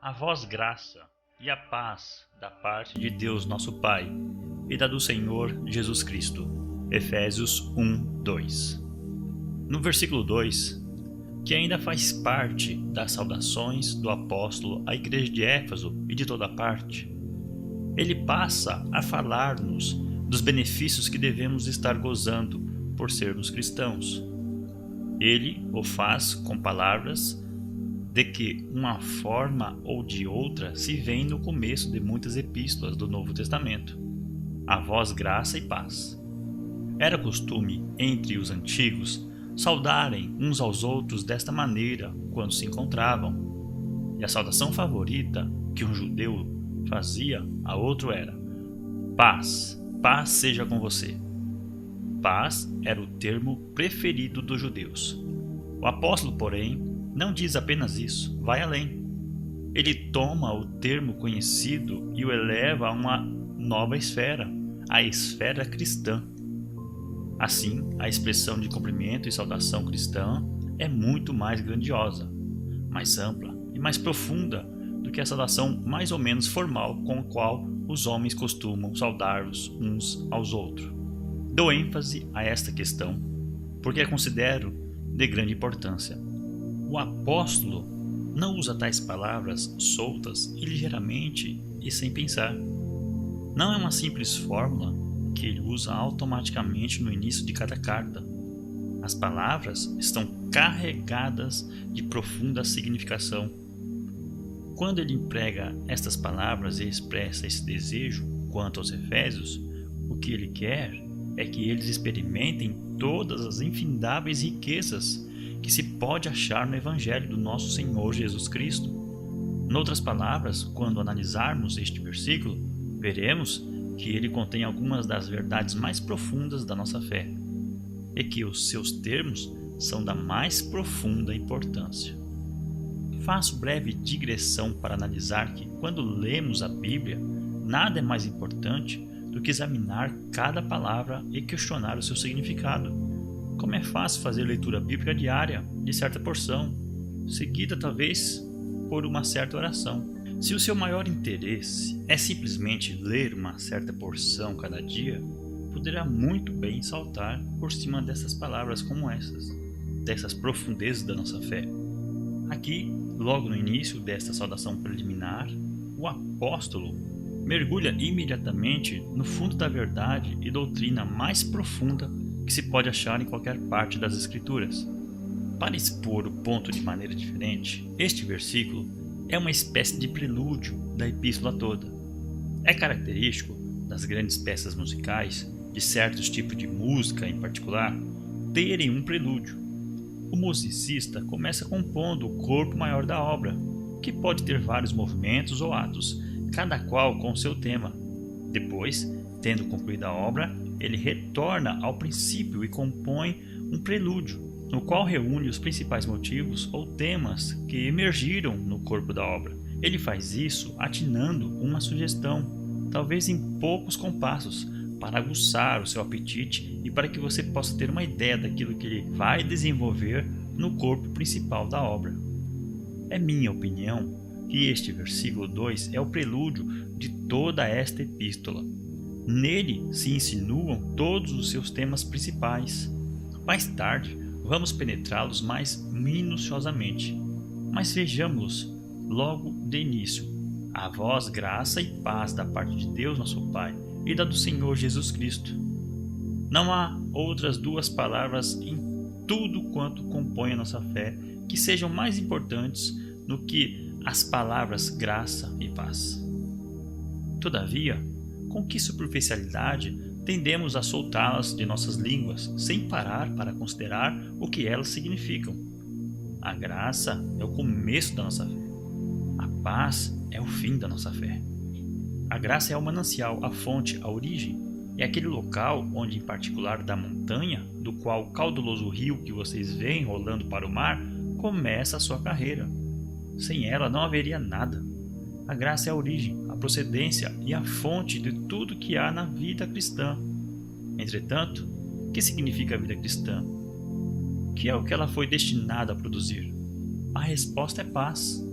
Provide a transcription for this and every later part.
A vós graça e a paz da parte de Deus nosso Pai e da do Senhor Jesus Cristo. Efésios 1:2. No versículo 2, que ainda faz parte das saudações do apóstolo à igreja de Éfeso e de toda parte, ele passa a falar-nos dos benefícios que devemos estar gozando por sermos cristãos. Ele o faz com palavras de que uma forma ou de outra se vê no começo de muitas epístolas do Novo Testamento. A vós graça e paz. Era costume entre os antigos saudarem uns aos outros desta maneira quando se encontravam. E a saudação favorita que um judeu fazia a outro era: paz, paz seja com você. Paz era o termo preferido dos judeus. O apóstolo, porém, não diz apenas isso, vai além. Ele toma o termo conhecido e o eleva a uma nova esfera, a esfera cristã. Assim, a expressão de cumprimento e saudação cristã é muito mais grandiosa, mais ampla e mais profunda do que a saudação mais ou menos formal com a qual os homens costumam saudar-os uns aos outros. Dou ênfase a esta questão porque a considero de grande importância. O apóstolo não usa tais palavras soltas e ligeiramente e sem pensar. Não é uma simples fórmula que ele usa automaticamente no início de cada carta. As palavras estão carregadas de profunda significação. Quando ele emprega estas palavras e expressa esse desejo quanto aos Efésios, o que ele quer é que eles experimentem todas as infindáveis riquezas que se pode achar no Evangelho do nosso Senhor Jesus Cristo. Noutras palavras, quando analisarmos este versículo, veremos que ele contém algumas das verdades mais profundas da nossa fé e que os seus termos são da mais profunda importância. Faço breve digressão para analisar que, quando lemos a Bíblia, nada é mais importante do que examinar cada palavra e questionar o seu significado. Como é fácil fazer leitura bíblica diária de certa porção, seguida talvez por uma certa oração. Se o seu maior interesse é simplesmente ler uma certa porção cada dia, poderá muito bem saltar por cima dessas palavras como essas, dessas profundezas da nossa fé. Aqui, logo no início desta saudação preliminar, o apóstolo mergulha imediatamente no fundo da verdade e doutrina mais profunda que se pode achar em qualquer parte das Escrituras. Para expor o ponto de maneira diferente, este versículo é uma espécie de prelúdio da epístola toda. É característico das grandes peças musicais, de certos tipos de música em particular, terem um prelúdio. O musicista começa compondo o corpo maior da obra, que pode ter vários movimentos ou atos, cada qual com seu tema. Depois, tendo concluído a obra, ele retorna ao princípio e compõe um prelúdio, no qual reúne os principais motivos ou temas que emergiram no corpo da obra. Ele faz isso atinando uma sugestão, talvez em poucos compassos, para aguçar o seu apetite e para que você possa ter uma ideia daquilo que ele vai desenvolver no corpo principal da obra. É minha opinião que este versículo 2 é o prelúdio de toda esta epístola. Nele se insinuam todos os seus temas principais. Mais tarde, vamos penetrá-los mais minuciosamente, mas vejamos-los logo de início. A vós graça e paz da parte de Deus nosso Pai e da do Senhor Jesus Cristo. Não há outras duas palavras em tudo quanto compõe a nossa fé que sejam mais importantes do que as palavras graça e paz. Todavia, com que superficialidade tendemos a soltá-las de nossas línguas, sem parar para considerar o que elas significam. A graça é o começo da nossa fé. A paz é o fim da nossa fé. A graça é o manancial, a fonte, a origem. É aquele local onde, em particular da montanha, do qual o caudaloso rio que vocês veem rolando para o mar, começa a sua carreira. Sem ela não haveria nada. A graça é a origem, a procedência e a fonte de tudo que há na vida cristã. Entretanto, o que significa a vida cristã? Que é o que ela foi destinada a produzir? A resposta é paz.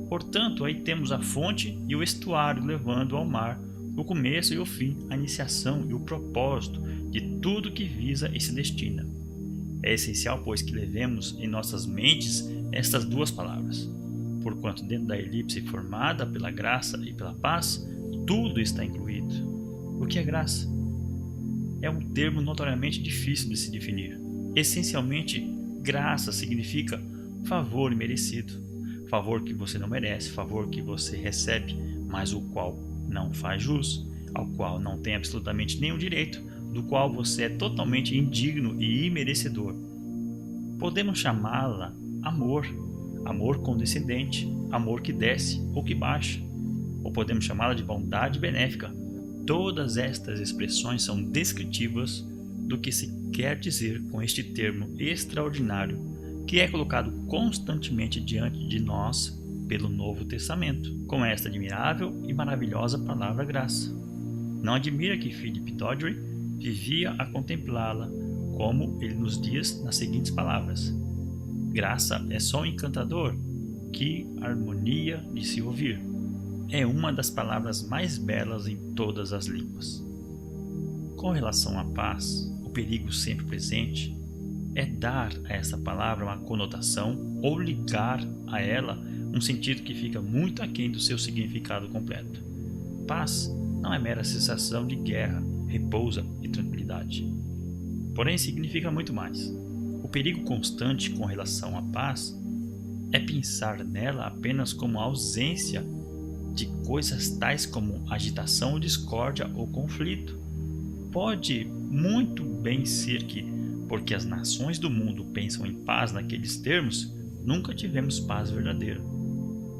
Portanto, aí temos a fonte e o estuário levando ao mar o começo e o fim, a iniciação e o propósito de tudo que visa e se destina. É essencial, pois, que levemos em nossas mentes estas duas palavras, porquanto dentro da elipse formada pela graça e pela paz, tudo está incluído. O que é graça? É um termo notoriamente difícil de se definir. Essencialmente, graça significa favor imerecido, favor que você não merece, favor que você recebe, mas o qual não faz jus, ao qual não tem absolutamente nenhum direito, do qual você é totalmente indigno e imerecedor. Podemos chamá-la amor, amor condescendente, amor que desce ou que baixa, ou podemos chamá-la de bondade benéfica. Todas estas expressões são descritivas do que se quer dizer com este termo extraordinário que é colocado constantemente diante de nós pelo Novo Testamento, com esta admirável e maravilhosa palavra graça. Não admira que Philip Doddridge vivia a contemplá-la, como ele nos diz nas seguintes palavras: graça é som encantador, que harmonia de se ouvir. É uma das palavras mais belas em todas as línguas. Com relação à paz, o perigo sempre presente é dar a essa palavra uma conotação ou ligar a ela um sentido que fica muito aquém do seu significado completo. Paz não é mera sensação de guerra, repouso e tranquilidade. Porém, significa muito mais. O perigo constante com relação à paz é pensar nela apenas como a ausência de coisas tais como agitação ou discórdia ou conflito. Pode muito bem ser que, porque as nações do mundo pensam em paz naqueles termos, nunca tivemos paz verdadeira.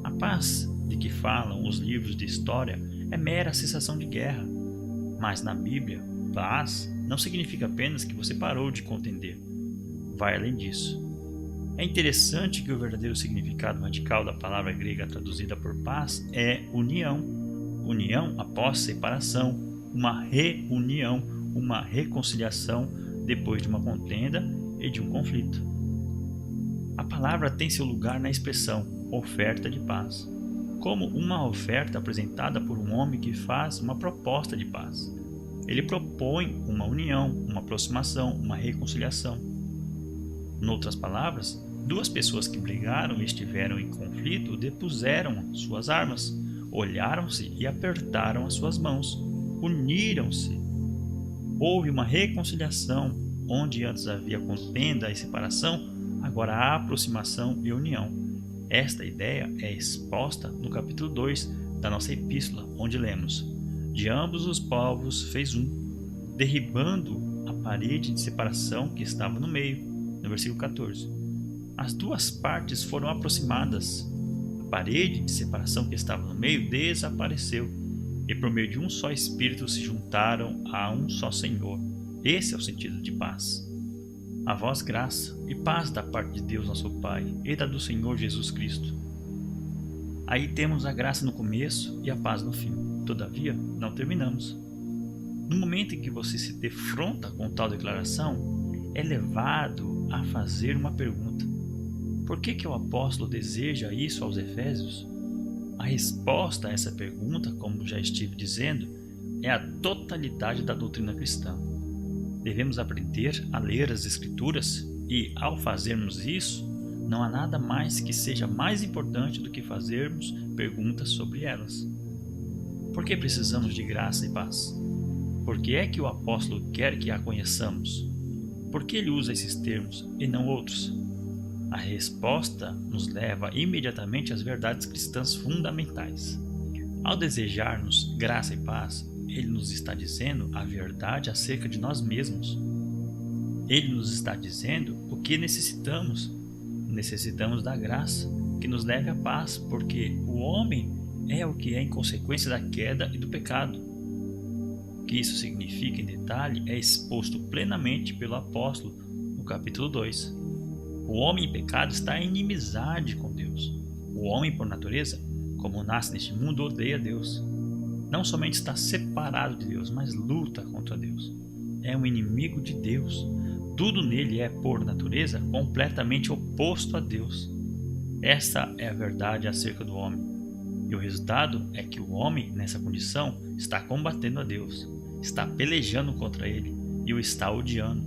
A paz de que falam os livros de história é mera sensação de guerra, mas na Bíblia, paz não significa apenas que você parou de contender. Vai além disso. É interessante que o verdadeiro significado radical da palavra grega traduzida por paz é união. União após separação, uma reunião, uma reconciliação depois de uma contenda e de um conflito. A palavra tem seu lugar na expressão oferta de paz, como uma oferta apresentada por um homem que faz uma proposta de paz. Ele propõe uma união, uma aproximação, uma reconciliação. Noutras palavras, duas pessoas que brigaram e estiveram em conflito depuseram suas armas, olharam-se e apertaram as suas mãos, uniram-se. Houve uma reconciliação, onde antes havia contenda e separação, agora há aproximação e união. Esta ideia é exposta no capítulo 2 da nossa epístola, onde lemos: de ambos os povos fez um, derribando a parede de separação que estava no meio, no versículo 14. As duas partes foram aproximadas. A parede de separação que estava no meio desapareceu, e por meio de um só Espírito se juntaram a um só Senhor. Esse é o sentido de paz. A vós graça e paz da parte de Deus nosso Pai e da do Senhor Jesus Cristo. Aí temos a graça no começo e a paz no fim. Todavia, não terminamos. No momento em que você se defronta com tal declaração, é levado a fazer uma pergunta: por que o apóstolo deseja isso aos Efésios? A resposta a essa pergunta, como já estive dizendo, é a totalidade da doutrina cristã. Devemos aprender a ler as Escrituras e, ao fazermos isso, não há nada mais que seja mais importante do que fazermos perguntas sobre elas. Por que precisamos de graça e paz? Por que é que o apóstolo quer que a conheçamos? Por que ele usa esses termos e não outros? A resposta nos leva imediatamente às verdades cristãs fundamentais. Ao desejar-nos graça e paz, ele nos está dizendo a verdade acerca de nós mesmos. Ele nos está dizendo o que necessitamos. Necessitamos da graça que nos leve à paz, porque o homem é o que é em consequência da queda e do pecado. O que isso significa em detalhe é exposto plenamente pelo apóstolo no capítulo 2. O homem em pecado está em inimizade com Deus. O homem, por natureza, como nasce neste mundo, odeia Deus. Não somente está separado de Deus, mas luta contra Deus. É um inimigo de Deus. Tudo nele é, por natureza, completamente oposto a Deus. Essa é a verdade acerca do homem. E o resultado é que o homem, nessa condição, está combatendo a Deus, está pelejando contra ele e o está odiando.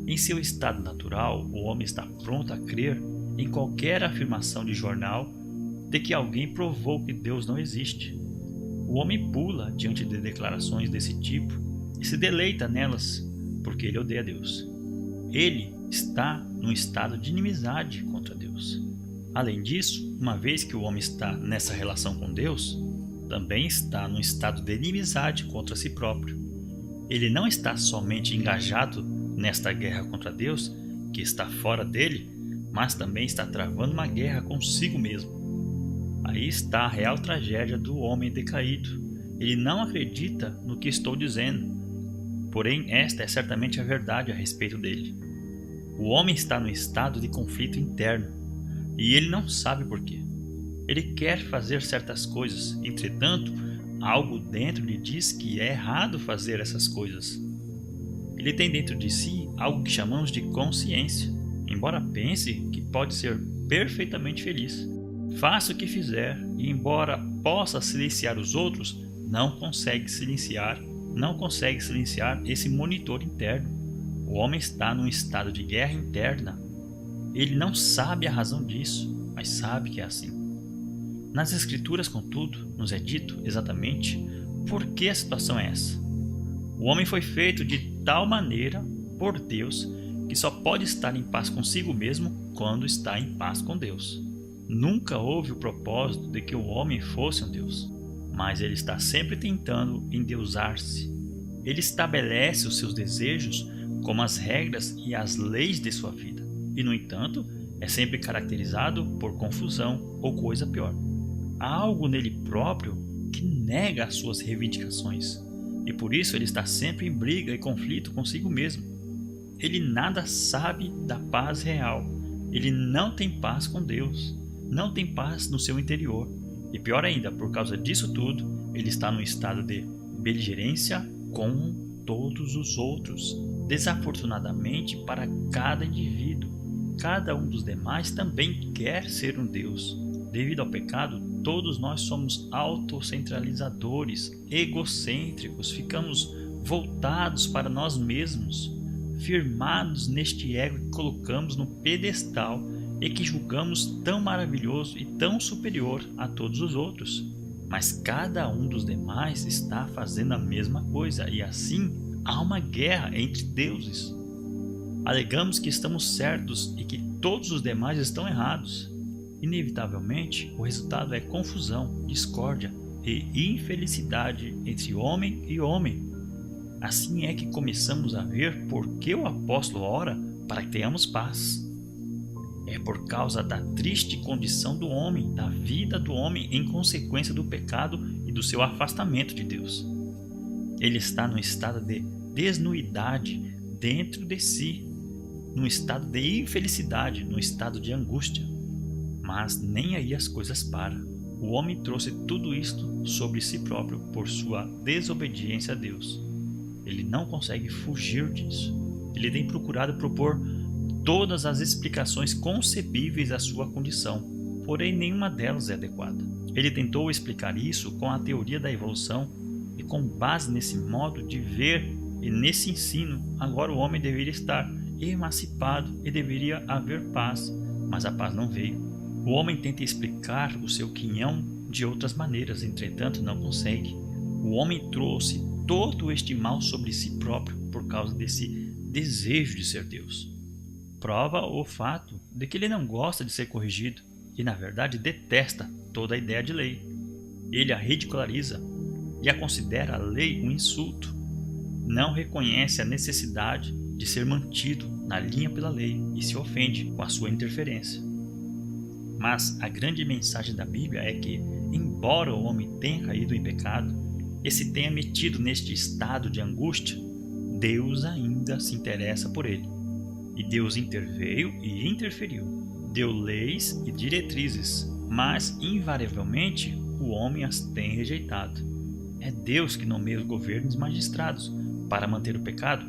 Em seu estado natural, o homem está pronto a crer em qualquer afirmação de jornal de que alguém provou que Deus não existe. O homem pula diante de declarações desse tipo e se deleita nelas, porque ele odeia Deus. Ele está num estado de inimizade contra Deus. Além disso, uma vez que o homem está nessa relação com Deus, também está num estado de inimizade contra si próprio. Ele não está somente engajado nesta guerra contra Deus, que está fora dele, mas também está travando uma guerra consigo mesmo. Aí está a real tragédia do homem decaído. Ele não acredita no que estou dizendo, porém esta é certamente a verdade a respeito dele. O homem está no estado de conflito interno, e ele não sabe por quê. Ele quer fazer certas coisas, entretanto, algo dentro lhe diz que é errado fazer essas coisas. Ele tem dentro de si algo que chamamos de consciência, embora pense que pode ser perfeitamente feliz. Faça o que fizer e, embora possa silenciar os outros, não consegue silenciar esse monitor interno. O homem está num estado de guerra interna. Ele não sabe a razão disso, mas sabe que é assim. Nas Escrituras, contudo, nos é dito exatamente por que a situação é essa. O homem foi feito de tal maneira por Deus que só pode estar em paz consigo mesmo quando está em paz com Deus. Nunca houve o propósito de que o homem fosse um Deus, mas ele está sempre tentando endeusar-se. Ele estabelece os seus desejos como as regras e as leis de sua vida, e no entanto é sempre caracterizado por confusão ou coisa pior. Há algo nele próprio que nega as suas reivindicações, e por isso ele está sempre em briga e conflito consigo mesmo. Ele nada sabe da paz real, ele não tem paz com Deus, não tem paz no seu interior, e pior ainda, por causa disso tudo, ele está num estado de beligerância com todos os outros. Desafortunadamente para cada indivíduo, cada um dos demais também quer ser um Deus. Devido ao pecado, todos nós somos autocentralizadores, egocêntricos, ficamos voltados para nós mesmos, firmados neste ego que colocamos no pedestal e que julgamos tão maravilhoso e tão superior a todos os outros. Mas cada um dos demais está fazendo a mesma coisa, e assim há uma guerra entre deuses. Alegamos que estamos certos e que todos os demais estão errados. Inevitavelmente, o resultado é confusão, discórdia e infelicidade entre homem e homem. Assim é que começamos a ver por que o apóstolo ora para que tenhamos paz. É por causa da triste condição do homem, da vida do homem em consequência do pecado e do seu afastamento de Deus. Ele está num estado de desnuidade dentro de si, num estado de infelicidade, num estado de angústia. Mas nem aí as coisas param. O homem trouxe tudo isto sobre si próprio por sua desobediência a Deus. Ele não consegue fugir disso. Ele tem procurado propor todas as explicações concebíveis à sua condição, porém nenhuma delas é adequada. Ele tentou explicar isso com a teoria da evolução e, com base nesse modo de ver e nesse ensino, agora o homem deveria estar emancipado e deveria haver paz, mas a paz não veio. O homem tenta explicar o seu quinhão de outras maneiras, entretanto não consegue. O homem trouxe todo este mal sobre si próprio por causa desse desejo de ser Deus. Prova o fato de que ele não gosta de ser corrigido e, na verdade, detesta toda a ideia de lei. Ele a ridiculariza e a considera a lei um insulto. Não reconhece a necessidade de ser mantido na linha pela lei e se ofende com a sua interferência. Mas a grande mensagem da Bíblia é que, embora o homem tenha caído em pecado e se tenha metido neste estado de angústia, Deus ainda se interessa por ele. E Deus interveio e interferiu, deu leis e diretrizes, mas invariavelmente o homem as tem rejeitado. É Deus que nomeia os governos e magistrados para manter o pecado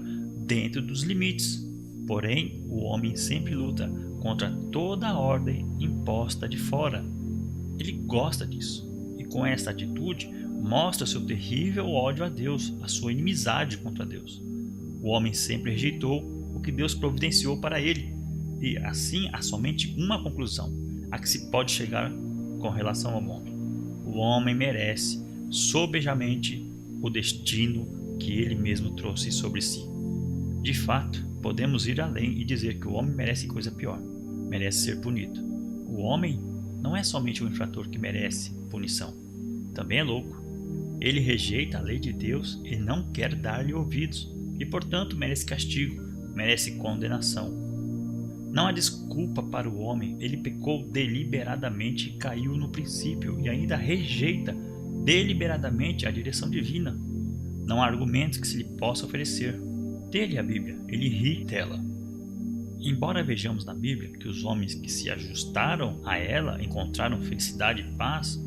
dentro dos limites. Porém, o homem sempre luta contra toda a ordem imposta de fora. Ele gosta disso, e com esta atitude mostra seu terrível ódio a Deus, a sua inimizade contra Deus. O homem sempre rejeitou o que Deus providenciou para ele, e assim há somente uma conclusão a que se pode chegar com relação ao homem. O homem merece sobejamente o destino que ele mesmo trouxe sobre si. De fato, podemos ir além e dizer que o homem merece coisa pior, merece ser punido. O homem não é somente um infrator que merece punição, também é louco. Ele rejeita a lei de Deus e não quer dar-lhe ouvidos, e portanto merece castigo, merece condenação. Não há desculpa para o homem, ele pecou deliberadamente e caiu no princípio e ainda rejeita deliberadamente a direção divina. Não há argumentos que se lhe possa oferecer. Dele a Bíblia, ele ri dela. Embora vejamos na Bíblia que os homens que se ajustaram a ela encontraram felicidade e paz,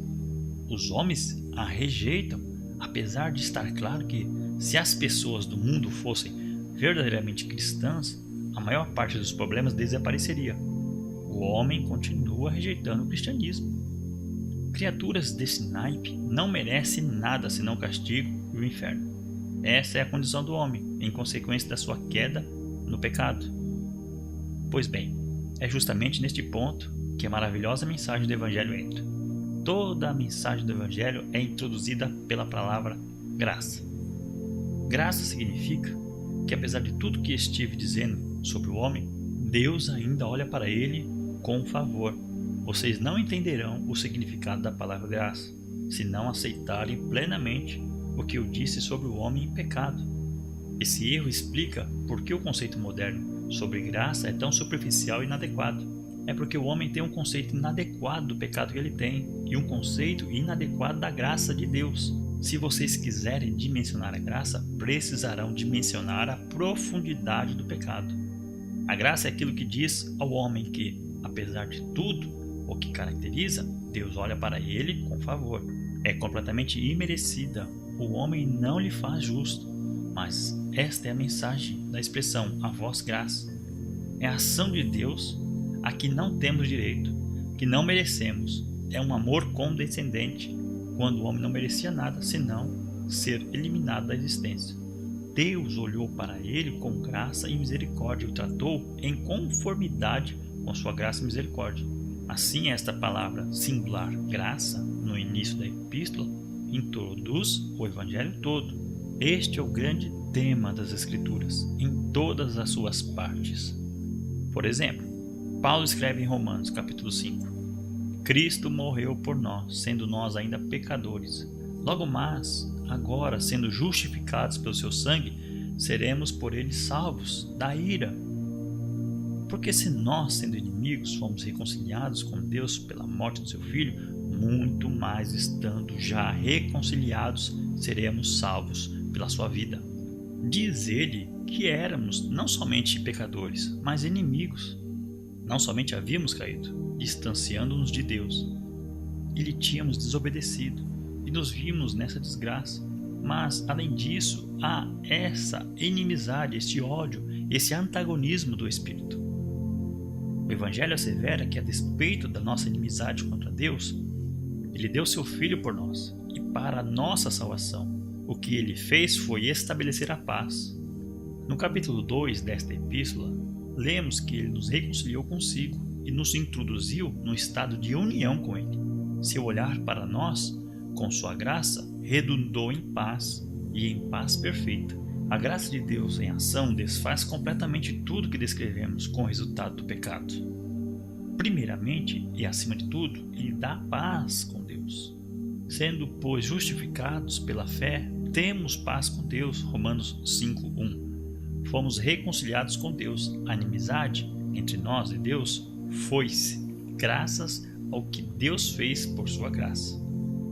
os homens a rejeitam, apesar de estar claro que, se as pessoas do mundo fossem verdadeiramente cristãs, a maior parte dos problemas desapareceria. O homem continua rejeitando o cristianismo. Criaturas desse naipe não merecem nada senão o castigo e o inferno. Essa é a condição do homem, em consequência da sua queda no pecado. Pois bem, é justamente neste ponto que a maravilhosa mensagem do Evangelho entra. Toda a mensagem do Evangelho é introduzida pela palavra graça. Graça significa que, apesar de tudo que estive dizendo sobre o homem, Deus ainda olha para ele com favor. Vocês não entenderão o significado da palavra graça, se não aceitarem plenamente o que eu disse sobre o homem em pecado. Esse erro explica por que o conceito moderno sobre graça é tão superficial e inadequado. É porque o homem tem um conceito inadequado do pecado que ele tem e um conceito inadequado da graça de Deus. Se vocês quiserem dimensionar a graça, precisarão dimensionar a profundidade do pecado. A graça é aquilo que diz ao homem que, apesar de tudo o que caracteriza, Deus olha para ele com favor. É completamente imerecida. O homem não lhe faz justo. Mas esta é a mensagem da expressão a vós graça. É a ação de Deus a que não temos direito, que não merecemos. É um amor condescendente, quando o homem não merecia nada senão ser eliminado da existência. Deus olhou para ele com graça e misericórdia e o tratou em conformidade com sua graça e misericórdia. Assim, esta palavra singular, graça, no início da epístola, introduz o Evangelho todo. Este é o grande tema das Escrituras, em todas as suas partes. Por exemplo, Paulo escreve em Romanos, capítulo 5: Cristo morreu por nós, sendo nós ainda pecadores. Logo mais, agora, sendo justificados pelo seu sangue, seremos por ele salvos da ira. Porque se nós, sendo inimigos, fomos reconciliados com Deus pela morte do seu Filho, muito mais estando já reconciliados, seremos salvos pela sua vida. Diz ele que éramos não somente pecadores, mas inimigos. Não somente havíamos caído, distanciando-nos de Deus, e lhe tínhamos desobedecido, e nos vimos nessa desgraça. Mas, além disso, há essa inimizade, este ódio, esse antagonismo do Espírito. O Evangelho assevera que, a despeito da nossa inimizade contra Deus, Ele deu seu Filho por nós, e para a nossa salvação, o que Ele fez foi estabelecer a paz. No capítulo 2 desta epístola, lemos que Ele nos reconciliou consigo e nos introduziu no estado de união com Ele. Seu olhar para nós, com sua graça, redundou em paz, e em paz perfeita. A graça de Deus em ação desfaz completamente tudo que descrevemos com o resultado do pecado. Primeiramente, e acima de tudo, Ele dá paz com Deus. Sendo, pois, justificados pela fé, temos paz com Deus. Romanos 5:1. Fomos reconciliados com Deus. A inimizade entre nós e Deus foi-se, graças ao que Deus fez por sua graça.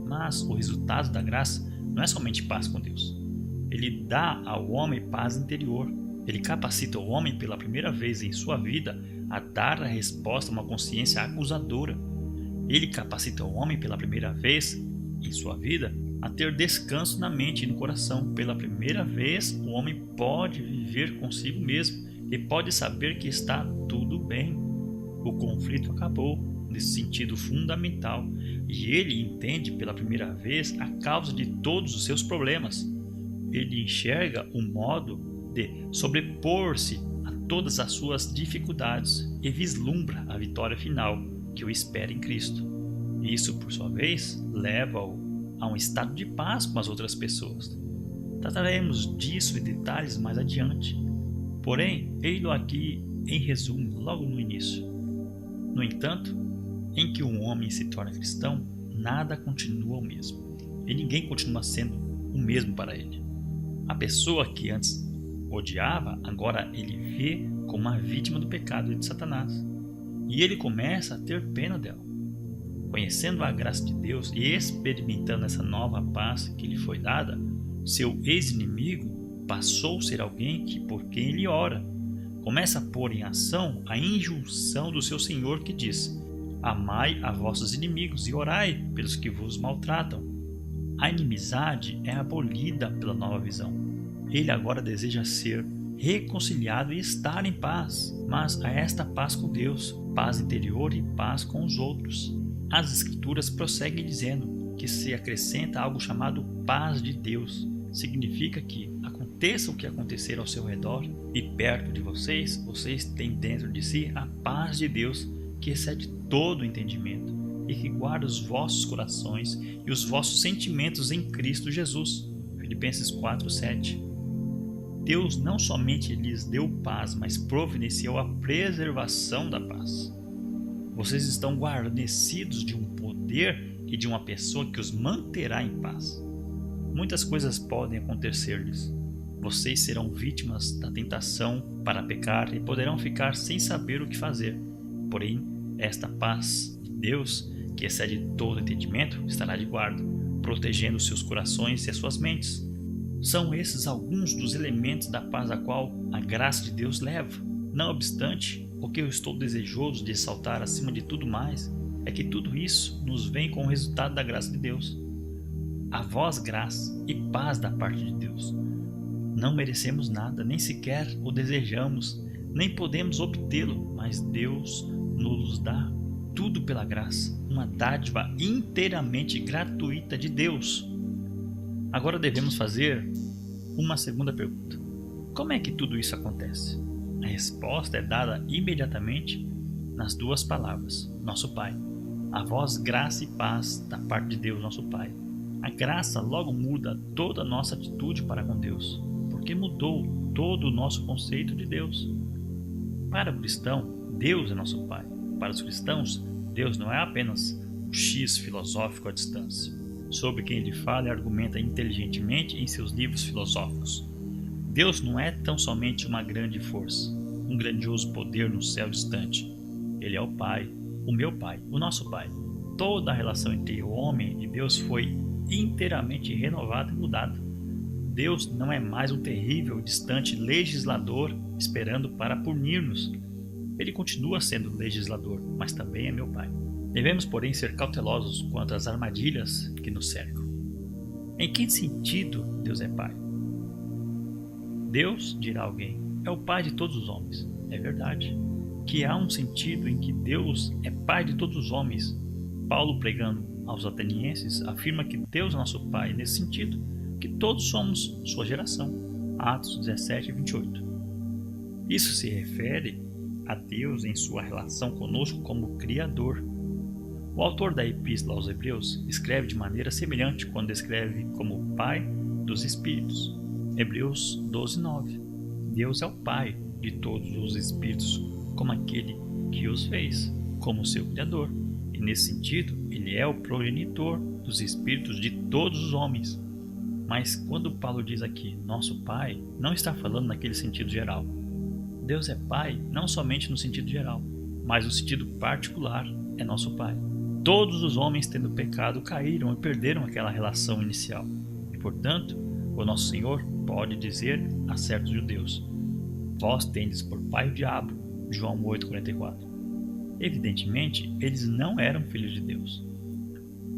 Mas o resultado da graça não é somente paz com Deus. Ele dá ao homem paz interior. Ele capacita o homem pela primeira vez em sua vida a dar a resposta a uma consciência acusadora. Ele capacita o homem pela primeira vez em sua vida a ter descanso na mente e no coração. Pela primeira vez, o homem pode viver consigo mesmo e pode saber que está tudo bem. o conflito acabou nesse sentido fundamental e ele entende pela primeira vez a causa de todos os seus problemas. Ele enxerga um modo de sobrepor-se a todas as suas dificuldades e vislumbra a vitória final que o espera em Cristo. Isso, por sua vez, leva-o a um estado de paz com as outras pessoas. Trataremos disso em detalhes mais adiante. Porém, ei-lo aqui em resumo, logo no início. No entanto, em que um homem se torna cristão, nada continua o mesmo, e ninguém continua sendo o mesmo para ele. A pessoa que antes odiava, agora ele vê como uma vítima do pecado de Satanás, e ele começa a ter pena dela. Conhecendo a graça de Deus e experimentando essa nova paz que lhe foi dada, seu ex-inimigo passou a ser alguém por quem ele ora. Começa a pôr em ação a injunção do seu Senhor que diz: amai a vossos inimigos e orai pelos que vos maltratam. A inimizade é abolida pela nova visão. Ele agora deseja ser reconciliado e estar em paz, mas a esta paz com Deus, paz interior e paz com os outros. As Escrituras prosseguem dizendo que se acrescenta algo chamado paz de Deus. Significa que, aconteça o que acontecer ao seu redor e perto de vocês, vocês têm dentro de si a paz de Deus que excede todo o entendimento e que guarda os vossos corações e os vossos sentimentos em Cristo Jesus. Filipenses 4:7. Deus não somente lhes deu paz, mas providenciou a preservação da paz. Vocês estão guarnecidos de um poder e de uma pessoa que os manterá em paz. Muitas coisas podem acontecer-lhes. Vocês serão vítimas da tentação para pecar e poderão ficar sem saber o que fazer. Porém, esta paz de Deus, que excede todo entendimento, estará de guarda, protegendo seus corações e as suas mentes. São esses alguns dos elementos da paz a qual a graça de Deus leva. Não obstante, o que eu estou desejoso de ressaltar acima de tudo mais é que tudo isso nos vem com o resultado da graça de Deus. A vós graça e paz da parte de Deus. Não merecemos nada, nem sequer o desejamos, nem podemos obtê-lo, mas Deus nos dá tudo pela graça, uma dádiva inteiramente gratuita de Deus. Agora devemos fazer uma segunda pergunta. Como é que tudo isso acontece? A resposta é dada imediatamente nas duas palavras, nosso Pai. A vós graça e paz da parte de Deus, nosso Pai. A graça logo muda toda a nossa atitude para com Deus, porque mudou todo o nosso conceito de Deus. Para o cristão, Deus é nosso Pai. Para os cristãos, Deus não é apenas um X filosófico à distância, sobre quem ele fala e argumenta inteligentemente em seus livros filosóficos. Deus não é tão somente uma grande força, um grandioso poder no céu distante. Ele é o Pai, o meu Pai, o nosso Pai. Toda a relação entre o homem e Deus foi inteiramente renovada e mudada. Deus não é mais um terrível e distante legislador esperando para punir-nos. Ele continua sendo legislador, mas também é meu Pai. Devemos, porém, ser cautelosos quanto às armadilhas que nos cercam. Em que sentido Deus é Pai? Deus, dirá alguém, é o Pai de todos os homens. É verdade. Que há um sentido em que Deus é Pai de todos os homens. Paulo, pregando aos atenienses, afirma que Deus é nosso Pai nesse sentido, que todos somos sua geração. Atos 17:28. Isso se refere a Deus em sua relação conosco como Criador. O autor da Epístola aos Hebreus escreve de maneira semelhante quando descreve como Pai dos Espíritos. Hebreus 12:9. Deus é o Pai de todos os Espíritos, como aquele que os fez, como seu Criador. E nesse sentido, ele é o progenitor dos Espíritos de todos os homens. Mas quando Paulo diz aqui, nosso Pai, não está falando naquele sentido geral. Deus é Pai não somente no sentido geral, mas no sentido particular é nosso Pai. Todos os homens, tendo pecado, caíram e perderam aquela relação inicial. E, portanto, o nosso Senhor pode dizer a certos judeus: vós tendes por pai o diabo, João 8:44. Evidentemente, eles não eram filhos de Deus.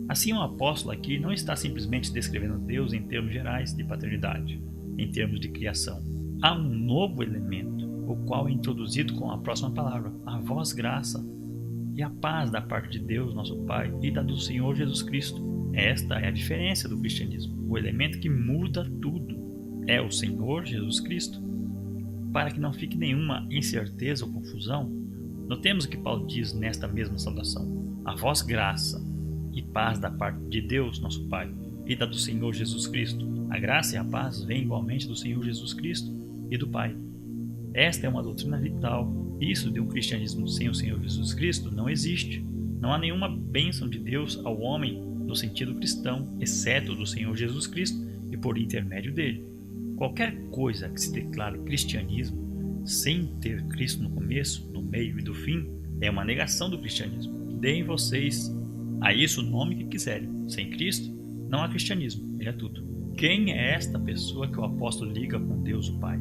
Assim, o apóstolo aqui não está simplesmente descrevendo Deus em termos gerais de paternidade, em termos de criação. Há um novo elemento, o qual é introduzido com a próxima palavra, a vós graça, e a paz da parte de Deus, nosso Pai, e da do Senhor Jesus Cristo. Esta é a diferença do cristianismo. O elemento que muda tudo é o Senhor Jesus Cristo. Para que não fique nenhuma incerteza ou confusão, notemos o que Paulo diz nesta mesma saudação: a vós graça e paz da parte de Deus, nosso Pai, e da do Senhor Jesus Cristo. A graça e a paz vêm igualmente do Senhor Jesus Cristo e do Pai. Esta é uma doutrina vital. Isso de um cristianismo sem o Senhor Jesus Cristo não existe. Não há nenhuma bênção de Deus ao homem no sentido cristão, exceto do Senhor Jesus Cristo e por intermédio dele. Qualquer coisa que se declare cristianismo sem ter Cristo no começo, no meio e do fim é uma negação do cristianismo. Deem vocês a isso o nome que quiserem. Sem Cristo não há cristianismo, ele é tudo. Quem é esta pessoa que o apóstolo liga com Deus o Pai?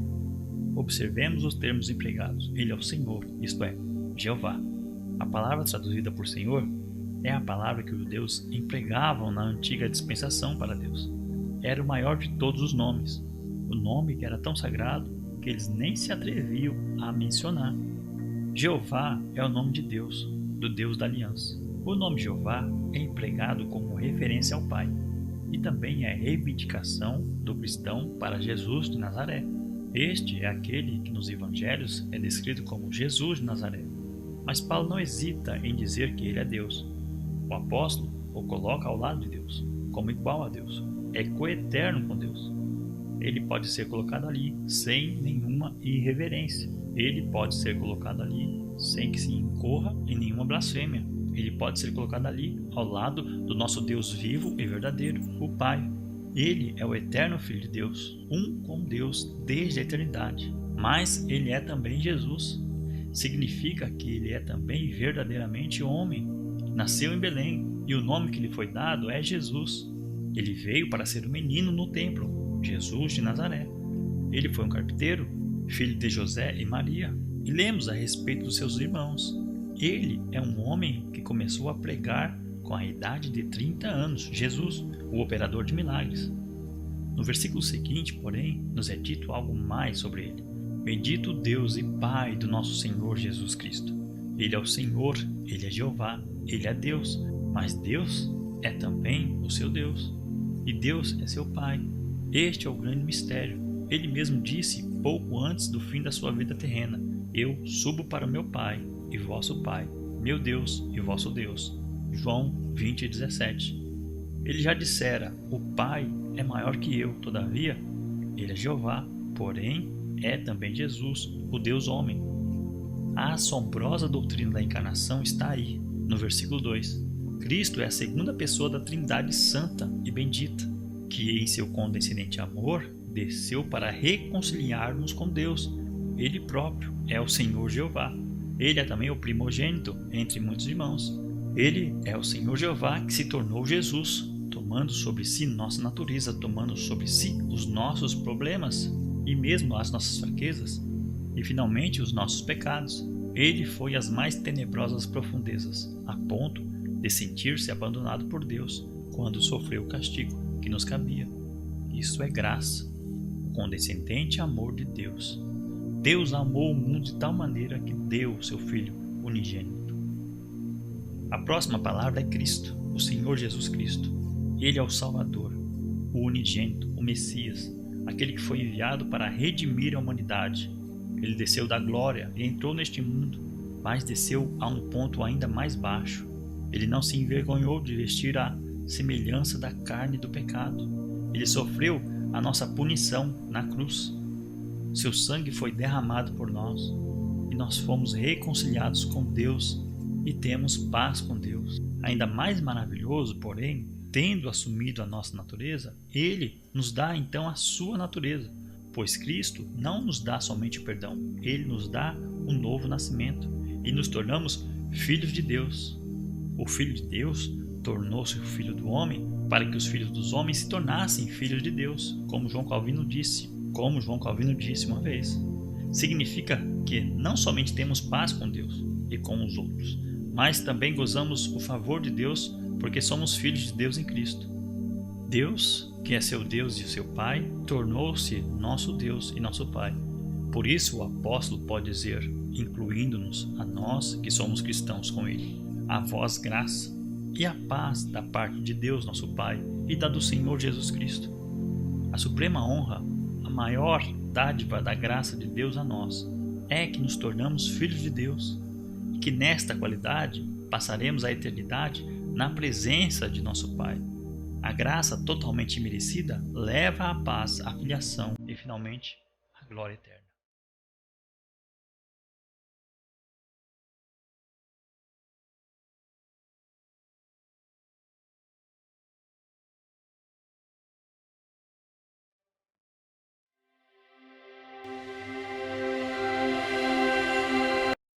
Observemos os termos empregados. Ele é o Senhor, isto é, Jeová. A palavra traduzida por Senhor é a palavra que os judeus empregavam na antiga dispensação para Deus. Era o maior de todos os nomes. O nome que era tão sagrado que eles nem se atreviam a mencionar. Jeová é o nome de Deus, do Deus da aliança. O nome Jeová é empregado como referência ao Pai e também é reivindicação do cristão para Jesus de Nazaré. Este é aquele que nos evangelhos é descrito como Jesus de Nazaré. Mas Paulo não hesita em dizer que ele é Deus. O apóstolo o coloca ao lado de Deus, como igual a Deus. É coeterno com Deus. Ele pode ser colocado ali sem nenhuma irreverência. Ele pode ser colocado ali sem que se incorra em nenhuma blasfêmia. Ele pode ser colocado ali ao lado do nosso Deus vivo e verdadeiro, o Pai. Ele é o eterno Filho de Deus, um com Deus desde a eternidade. Mas ele é também Jesus. Significa que ele é também verdadeiramente homem. Nasceu em Belém e o nome que lhe foi dado é Jesus. Ele veio para ser um menino no templo, Jesus de Nazaré. Ele foi um carpinteiro, filho de José e Maria. E lemos a respeito dos seus irmãos. Ele é um homem que começou a pregar com a idade de 30 anos, Jesus, o operador de milagres. No versículo seguinte, porém, nos é dito algo mais sobre ele. Bendito Deus e Pai do nosso Senhor Jesus Cristo. Ele é o Senhor, ele é Jeová, ele é Deus, mas Deus é também o seu Deus. E Deus é seu Pai. Este é o grande mistério. Ele mesmo disse, pouco antes do fim da sua vida terrena: eu subo para o meu Pai e vosso Pai, meu Deus e vosso Deus. João 20:17. Ele já dissera: o Pai é maior que eu, todavia, ele é Jeová, porém é também Jesus, o Deus homem. A assombrosa doutrina da encarnação está aí, no versículo 2. Cristo é a segunda pessoa da Trindade Santa e Bendita, que em seu condescendente amor desceu para reconciliar-nos com Deus. Ele próprio é o Senhor Jeová. Ele é também o primogênito entre muitos irmãos. Ele é o Senhor Jeová que se tornou Jesus, tomando sobre si nossa natureza, tomando sobre si os nossos problemas e mesmo as nossas fraquezas e finalmente os nossos pecados. Ele foi às mais tenebrosas profundezas, a ponto de sentir-se abandonado por Deus quando sofreu o castigo que nos cabia. Isso é graça, o condescendente amor de Deus. Deus amou o mundo de tal maneira que deu o seu Filho unigênito. A próxima palavra é Cristo, o Senhor Jesus Cristo. Ele é o Salvador, o unigênito, o Messias, aquele que foi enviado para redimir a humanidade. Ele desceu da glória e entrou neste mundo, mas desceu a um ponto ainda mais baixo. Ele não se envergonhou de vestir a semelhança da carne do pecado. Ele sofreu a nossa punição na cruz. Seu sangue foi derramado por nós e nós fomos reconciliados com Deus e temos paz com Deus. Ainda mais maravilhoso, porém, tendo assumido a nossa natureza, Ele nos dá então a sua natureza, pois Cristo não nos dá somente o perdão, Ele nos dá um novo nascimento e nos tornamos filhos de Deus. O Filho de Deus tornou-se o Filho do homem para que os filhos dos homens se tornassem filhos de Deus, como João Calvino disse uma vez. Significa que não somente temos paz com Deus e com os outros, mas também gozamos o favor de Deus porque somos filhos de Deus em Cristo. Deus, que é seu Deus e seu Pai, tornou-se nosso Deus e nosso Pai. Por isso o apóstolo pode dizer, incluindo-nos a nós que somos cristãos com ele: a vós graça e a paz da parte de Deus nosso Pai e da do Senhor Jesus Cristo. A suprema honra, a maior dádiva da graça de Deus a nós, é que nos tornamos filhos de Deus e que nesta qualidade passaremos a eternidade na presença de nosso Pai. A graça totalmente merecida leva à paz, à filiação e finalmente à glória eterna.